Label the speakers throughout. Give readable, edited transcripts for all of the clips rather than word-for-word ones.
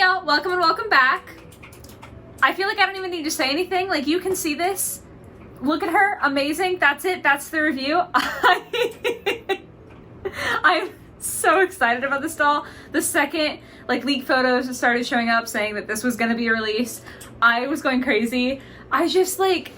Speaker 1: y'all, welcome and welcome back. I feel like I don't even need to say anything. Like, you can see this. Look at her, amazing. That's it, that's the review. I'm so excited about this doll. The second like leaked photos started showing up saying that this was gonna be a release, I was going crazy. I just like,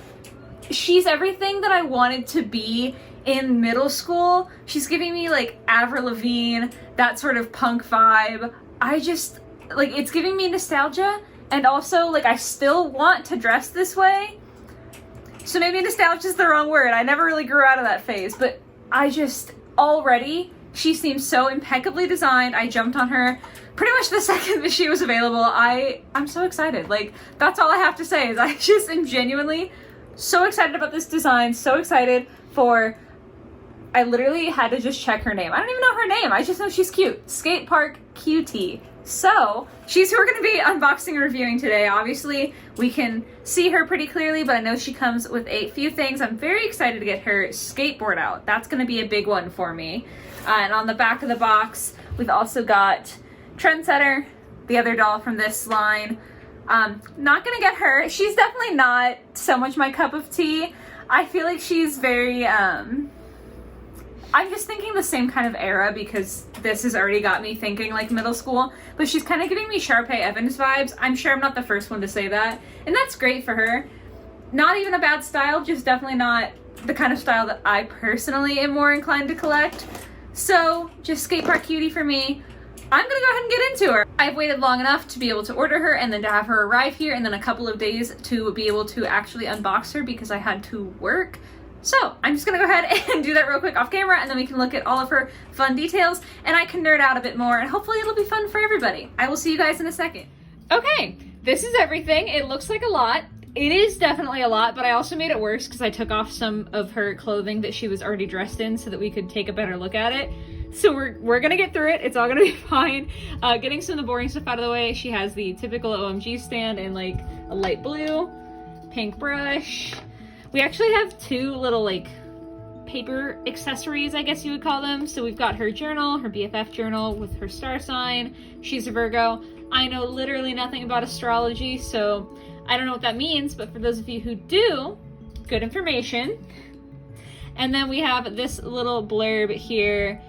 Speaker 1: she's everything that I wanted to be in middle school. She's giving me like Avril Lavigne, that sort of punk vibe. I just, like, it's giving me nostalgia, and also like I still want to dress this way. So maybe nostalgia is the wrong word. I never really grew out of that phase, but I just, already, she seems so impeccably designed. I jumped on her pretty much the second that she was available. I'm so excited. Like, that's all I have to say is I just am genuinely so excited about this design, so excited for, I literally had to just check her name. I don't even know her name. I just know she's cute. Skatepark QT. So, she's who we're going to be unboxing and reviewing today. Obviously, we can see her pretty clearly, but I know she comes with a few things. I'm very excited to get her skateboard out. That's going to be a big one for me. And on the back of the box, we've also got Trendsetter, the other doll from this line. Not going to get her. She's definitely not so much my cup of tea. I feel like she's very, I'm just thinking the same kind of era because this has already got me thinking like middle school, but she's kind of giving me Sharpay Evans vibes. I'm sure I'm not the first one to say that, and that's great for her. Not even a bad style, just definitely not the kind of style that I personally am more inclined to collect. So just Skatepark QT for me. I'm gonna go ahead and get into her. I've waited long enough to be able to order her and then to have her arrive here, and then a couple of days to be able to actually unbox her because I had to work. So I'm just gonna go ahead and do that real quick off camera, and then we can look at all of her fun details and I can nerd out a bit more, and hopefully it'll be fun for everybody. I will see you guys in a second. Okay, this is everything. It looks like a lot. It is definitely a lot, but I also made it worse because I took off some of her clothing that she was already dressed in so that we could take a better look at it. So we're gonna get through it. It's all gonna be fine. Getting some of the boring stuff out of the way, she has the typical OMG stand in like a light blue, pink brush. We actually have two little like paper accessories, I guess you would call them. So we've got her journal, her BFF journal with her star sign. She's a Virgo. I know literally nothing about astrology, so I don't know what that means, but for those of you who do, good information. And then we have this little blurb here.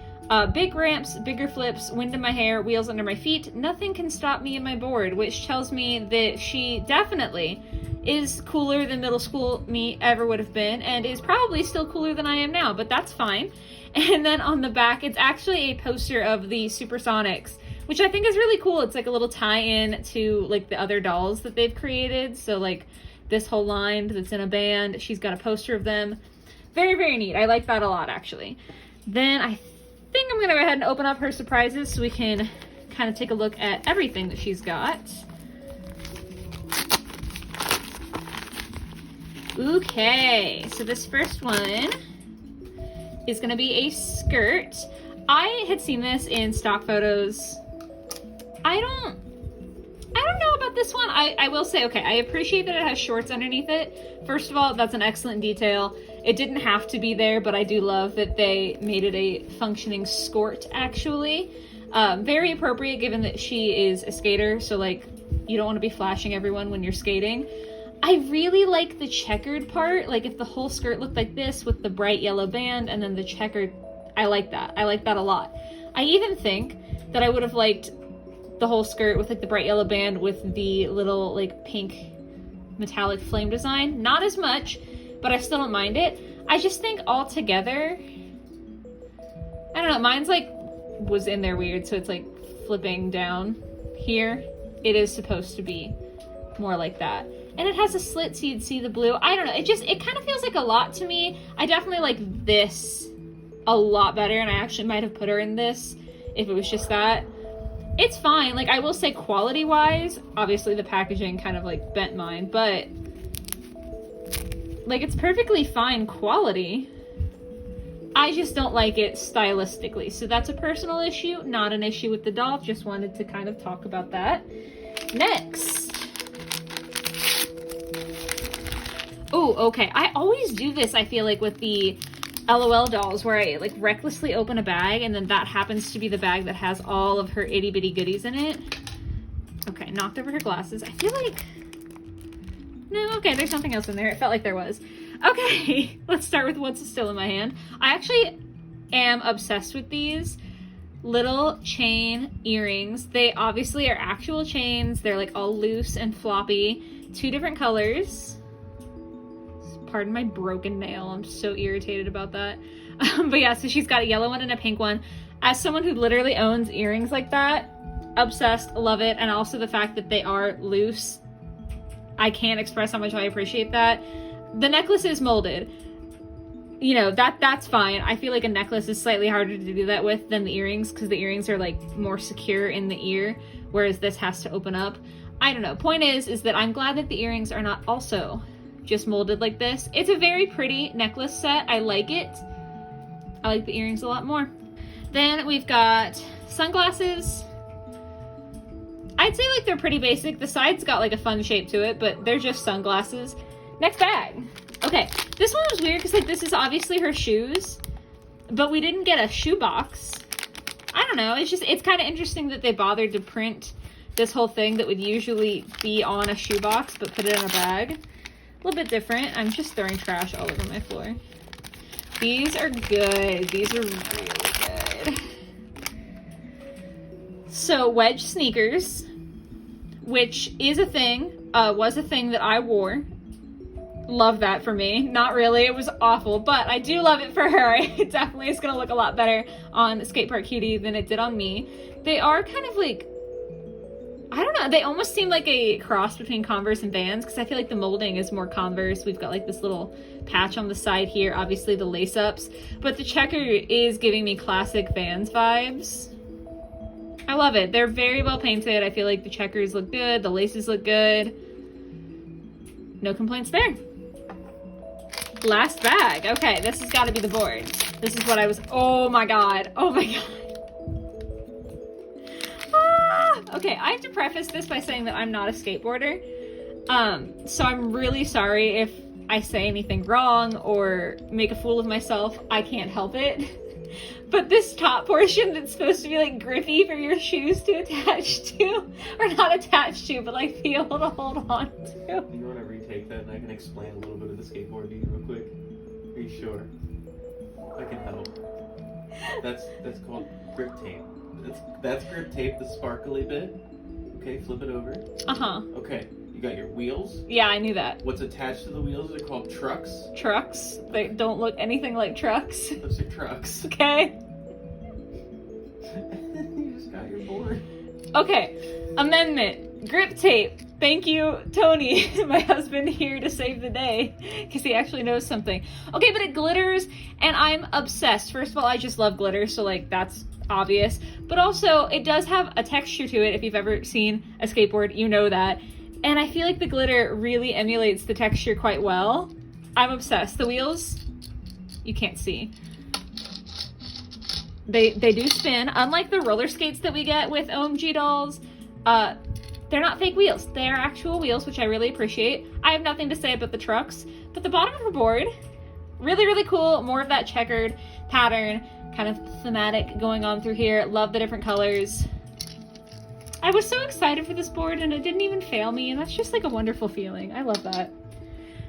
Speaker 1: Big ramps, bigger flips, wind in my hair, wheels under my feet, nothing can stop me in my board, which tells me that she definitely is cooler than middle school me ever would have been, and is probably still cooler than I am now, but that's fine. And then on the back, it's actually a poster of the Supersonics, which I think is really cool. It's like a little tie-in to like the other dolls that they've created. So like this whole line that's in a band, she's got a poster of them. Very, very neat. I like that a lot, actually. Then I think I'm gonna go ahead and open up her surprises so we can kind of take a look at everything that she's got. Okay, so this first one is gonna be a skirt. I had seen this in stock photos. I don't know about this one. I will say, okay, I appreciate that it has shorts underneath it. First of all, that's an excellent detail. It didn't have to be there, but I do love that they made it a functioning skirt, actually. Very appropriate given that she is a skater, so like, you don't want to be flashing everyone when you're skating. I really like the checkered part. Like if the whole skirt looked like this with the bright yellow band and then the checkered, I like that. I like that a lot. I even think that I would have liked the whole skirt with like the bright yellow band with the little like pink metallic flame design. Not as much, but I still don't mind it. I just think all together, I don't know, mine's like was in there weird, so it's like flipping down here. It is supposed to be more like that. And it has a slit so you'd see the blue. I don't know, it kind of feels like a lot to me. I definitely like this a lot better, and I actually might have put her in this if it was just that. It's fine. Like, I will say quality-wise, obviously the packaging kind of like bent mine, but like it's perfectly fine quality. I just don't like it stylistically. So that's a personal issue, not an issue with the doll. Just wanted to kind of talk about that. Next. Oh, okay. I always do this, I feel like, with the LOL dolls, where I like recklessly open a bag and then that happens to be the bag that has all of her itty bitty goodies in it. Okay, knocked over her glasses. I feel like, no, okay, there's something else in there. It felt like there was. Okay, let's start with what's still in my hand. I actually am obsessed with these little chain earrings. They obviously are actual chains. They're like all loose and floppy. 2 different colors. Pardon my broken nail. I'm so irritated about that. But yeah, so she's got a yellow one and a pink one. As someone who literally owns earrings like that, obsessed, love it. And also the fact that they are loose. I can't express how much I appreciate that. The necklace is molded. You know, that's fine. I feel like a necklace is slightly harder to do that with than the earrings, because the earrings are like more secure in the ear, whereas this has to open up. I don't know. Point is that I'm glad that the earrings are not also just molded like this. It's a very pretty necklace set. I like it. I like the earrings a lot more. Then we've got sunglasses. I'd say like they're pretty basic. The sides got like a fun shape to it, but they're just sunglasses. Next bag. Okay, this one was weird because like this is obviously her shoes, but we didn't get a shoe box. I don't know, it's kind of interesting that they bothered to print this whole thing that would usually be on a shoe box, but put it in a bag. A little bit different. I'm just throwing trash all over my floor. These are good. These are really good. So wedge sneakers, which is a thing, was a thing that I wore. Love that for me. Not really, it was awful, but I do love it for her. It definitely is gonna look a lot better on Skatepark QT than it did on me. They are kind of like, I don't know, they almost seem like a cross between Converse and Vans, because I feel like the molding is more Converse. We've got like this little patch on the side here, obviously the lace ups, but the checker is giving me classic Vans vibes. I love it. They're very well painted. I feel like the checkers look good, the laces look good. No complaints there. Last bag. Okay, this has got to be the board. This is what I was, oh my god. Oh my god. Okay, I have to preface this by saying that I'm not a skateboarder. So I'm really sorry if I say anything wrong or make a fool of myself. I can't help it. But this top portion that's supposed to be like grippy for your shoes to attach to, or not attach to, but like be able to hold on to.
Speaker 2: You want to retake that and I can explain a little bit of the skateboard to you real quick? Are you sure? I can help. That's called grip tape. That's grip tape, the sparkly bit. Okay, flip it over.
Speaker 1: Uh-huh.
Speaker 2: Okay, you got your wheels.
Speaker 1: Yeah, I knew that.
Speaker 2: What's attached to the wheels are called trucks.
Speaker 1: Trucks? They don't look anything like trucks.
Speaker 2: Those are trucks.
Speaker 1: Okay.
Speaker 2: You just got your board.
Speaker 1: Okay, amendment. Grip tape. Thank you, Tony, my husband, here to save the day, because he actually knows something. Okay, but it glitters, and I'm obsessed. First of all, I just love glitter, so like that's obvious, but also it does have a texture to it. If you've ever seen a skateboard, you know that, and I feel like the glitter really emulates the texture quite well. I'm obsessed. The wheels, you can't see. They do spin, unlike the roller skates that we get with OMG dolls. They're not fake wheels. They are actual wheels, which I really appreciate. I have nothing to say about the trucks, but the bottom of her board, really, really cool. More of that checkered pattern, kind of thematic going on through here. Love the different colors. I was so excited for this board and it didn't even fail me, and that's just like a wonderful feeling. I love that.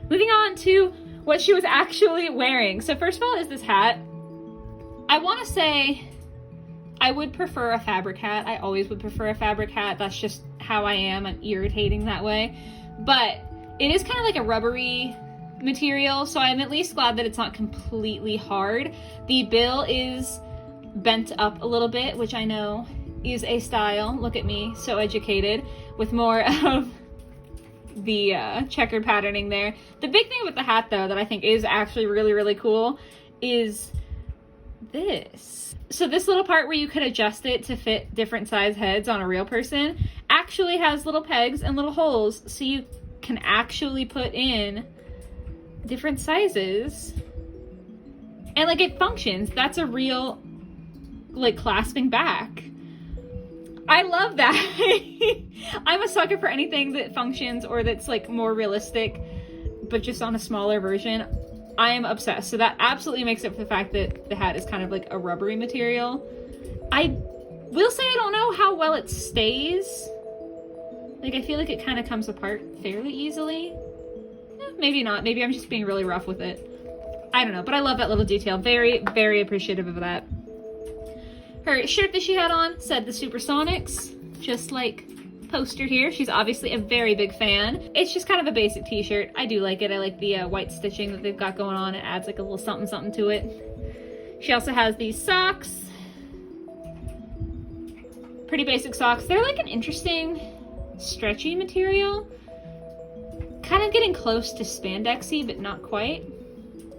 Speaker 1: Moving on to what she was actually wearing. So first of all is this hat. I want to say I would prefer a fabric hat. I always would prefer a fabric hat. That's just how I am. I'm irritating that way. But it is kind of like a rubbery material, so I'm at least glad that it's not completely hard. The bill is bent up a little bit, which I know is a style. Look at me, so educated, with more of the checkered patterning there. The big thing with the hat, though, that I think is actually really, really cool is this. So this little part where you could adjust it to fit different size heads on a real person actually has little pegs and little holes, so you can actually put in different sizes, and like it functions. That's a real like clasping back. I love that. I'm a sucker for anything that functions or that's like more realistic but just on a smaller version. I am obsessed. So that absolutely makes up for the fact that the hat is kind of like a rubbery material. I will say I don't know how well it stays Like, I feel like it kind of comes apart fairly easily. Maybe not. Maybe I'm just being really rough with it. I don't know, but I love that little detail. Very, very appreciative of that. Her shirt that she had on said the Supersonics, just like poster here. She's obviously a very big fan. It's just kind of a basic t-shirt. I do like it. I like the white stitching that they've got going on. It adds like a little something something to it. She also has these socks. Pretty basic socks. They're like an interesting stretchy material. Kind of getting close to spandexy, but not quite.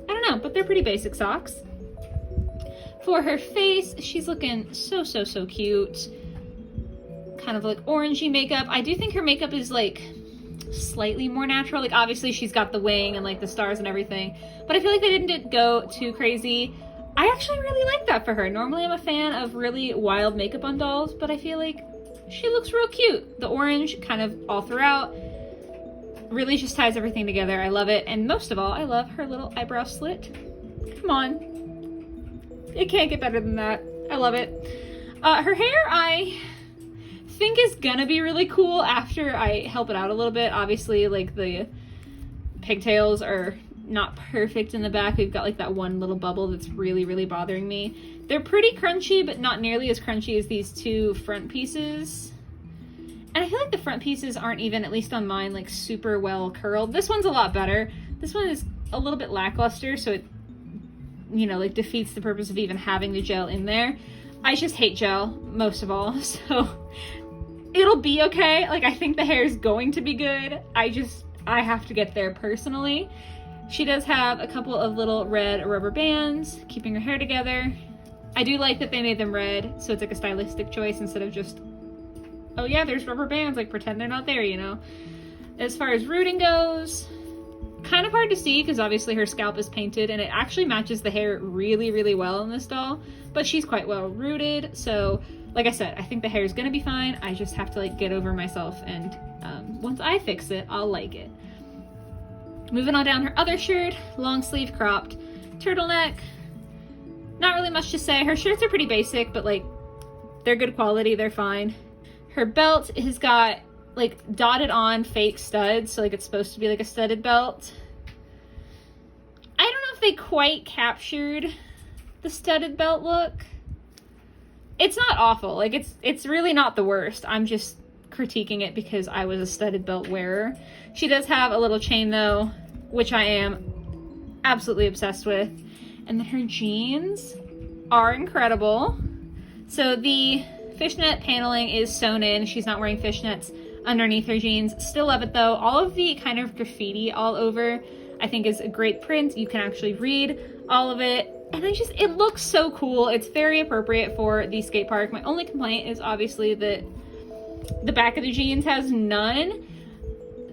Speaker 1: I don't know, but they're pretty basic socks. For her face, she's looking so cute. Kind of like orangey makeup. I do think her makeup is like slightly more natural. Like obviously she's got the wing and like the stars and everything, but I feel like they didn't go too crazy. I actually really like that for her. Normally I'm a fan of really wild makeup on dolls, but I feel like she looks real cute. The orange kind of all throughout really just ties everything together. I love it. And most of all, I love her little eyebrow slit. Come on. It can't get better than that. I love it. Her hair, I think is gonna be really cool after I help it out a little bit. Obviously, like the pigtails are not perfect in the back. We've got like that one little bubble that's really bothering me. They're pretty crunchy, but not nearly as crunchy as these two front pieces. And I feel like the front pieces aren't even, at least on mine, like super well curled. This one's a lot better. This one is a little bit lackluster, so it, you know, like defeats the purpose of even having the gel in there. I just hate gel, most of all, so it'll be okay. Like, I think the hair is going to be good. I have to get there personally. She does have a couple of little red rubber bands, keeping her hair together. I do like that they made them red, so it's like a stylistic choice instead of just, oh yeah, there's rubber bands, like pretend they're not there, you know? As far as rooting goes, kind of hard to see because obviously her scalp is painted and it actually matches the hair really well in this doll, but she's quite well rooted. So like I said, I think the hair is gonna be fine. I just have to like get over myself, and once I fix it, I'll like it. Moving on down, her other shirt, long sleeve cropped turtleneck. Not really much to say. Her shirts are pretty basic, but like they're good quality, they're fine. Her belt has got like dotted on fake studs, so like it's supposed to be like a studded belt. I don't know if they quite captured the studded belt look. It's not awful, like it's really not the worst. I'm just critiquing it because I was a studded belt wearer. She does have a little chain though, which I am absolutely obsessed with. And then her jeans are incredible. So the fishnet paneling is sewn in. She's not wearing fishnets underneath her jeans. Still love it though. All of the kind of graffiti all over I think is a great print. You can actually read all of it. And it looks so cool. It's very appropriate for the skate park. My only complaint is obviously that the back of the jeans has none.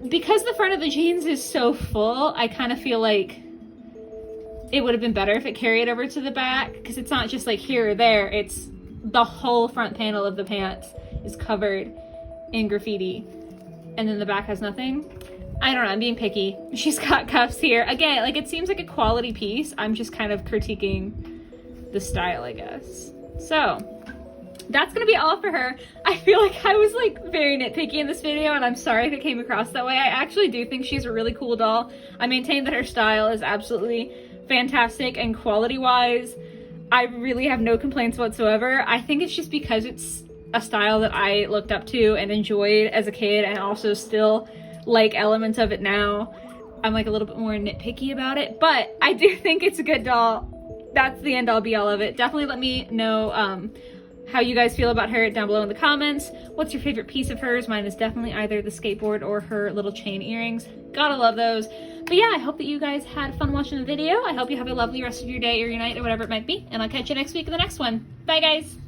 Speaker 1: Because the front of the jeans is so full, I kind of feel like it would have been better if it carried over to the back, because it's not just like here or there, it's the whole front panel of the pants is covered in graffiti, and then the back has nothing. I don't know, I'm being picky. She's got cuffs here. Again, like it seems like a quality piece. I'm just kind of critiquing the style, I guess. So that's gonna be all for her. I feel like I was like very nitpicky in this video, and I'm sorry if it came across that way. I actually do think she's a really cool doll. I maintain that her style is absolutely fantastic, and quality wise I really have no complaints whatsoever. I think it's just because it's a style that I looked up to and enjoyed as a kid, and also still like elements of it now. I'm like a little bit more nitpicky about it, but I do think it's a good doll. That's the end all be all of it. Definitely let me know how you guys feel about her down below in the comments. What's your favorite piece of hers? Mine is definitely either the skateboard or her little chain earrings. Gotta love those. But yeah, I hope that you guys had fun watching the video. I hope you have a lovely rest of your day or your night or whatever it might be, and I'll catch you next week in the next one. Bye guys!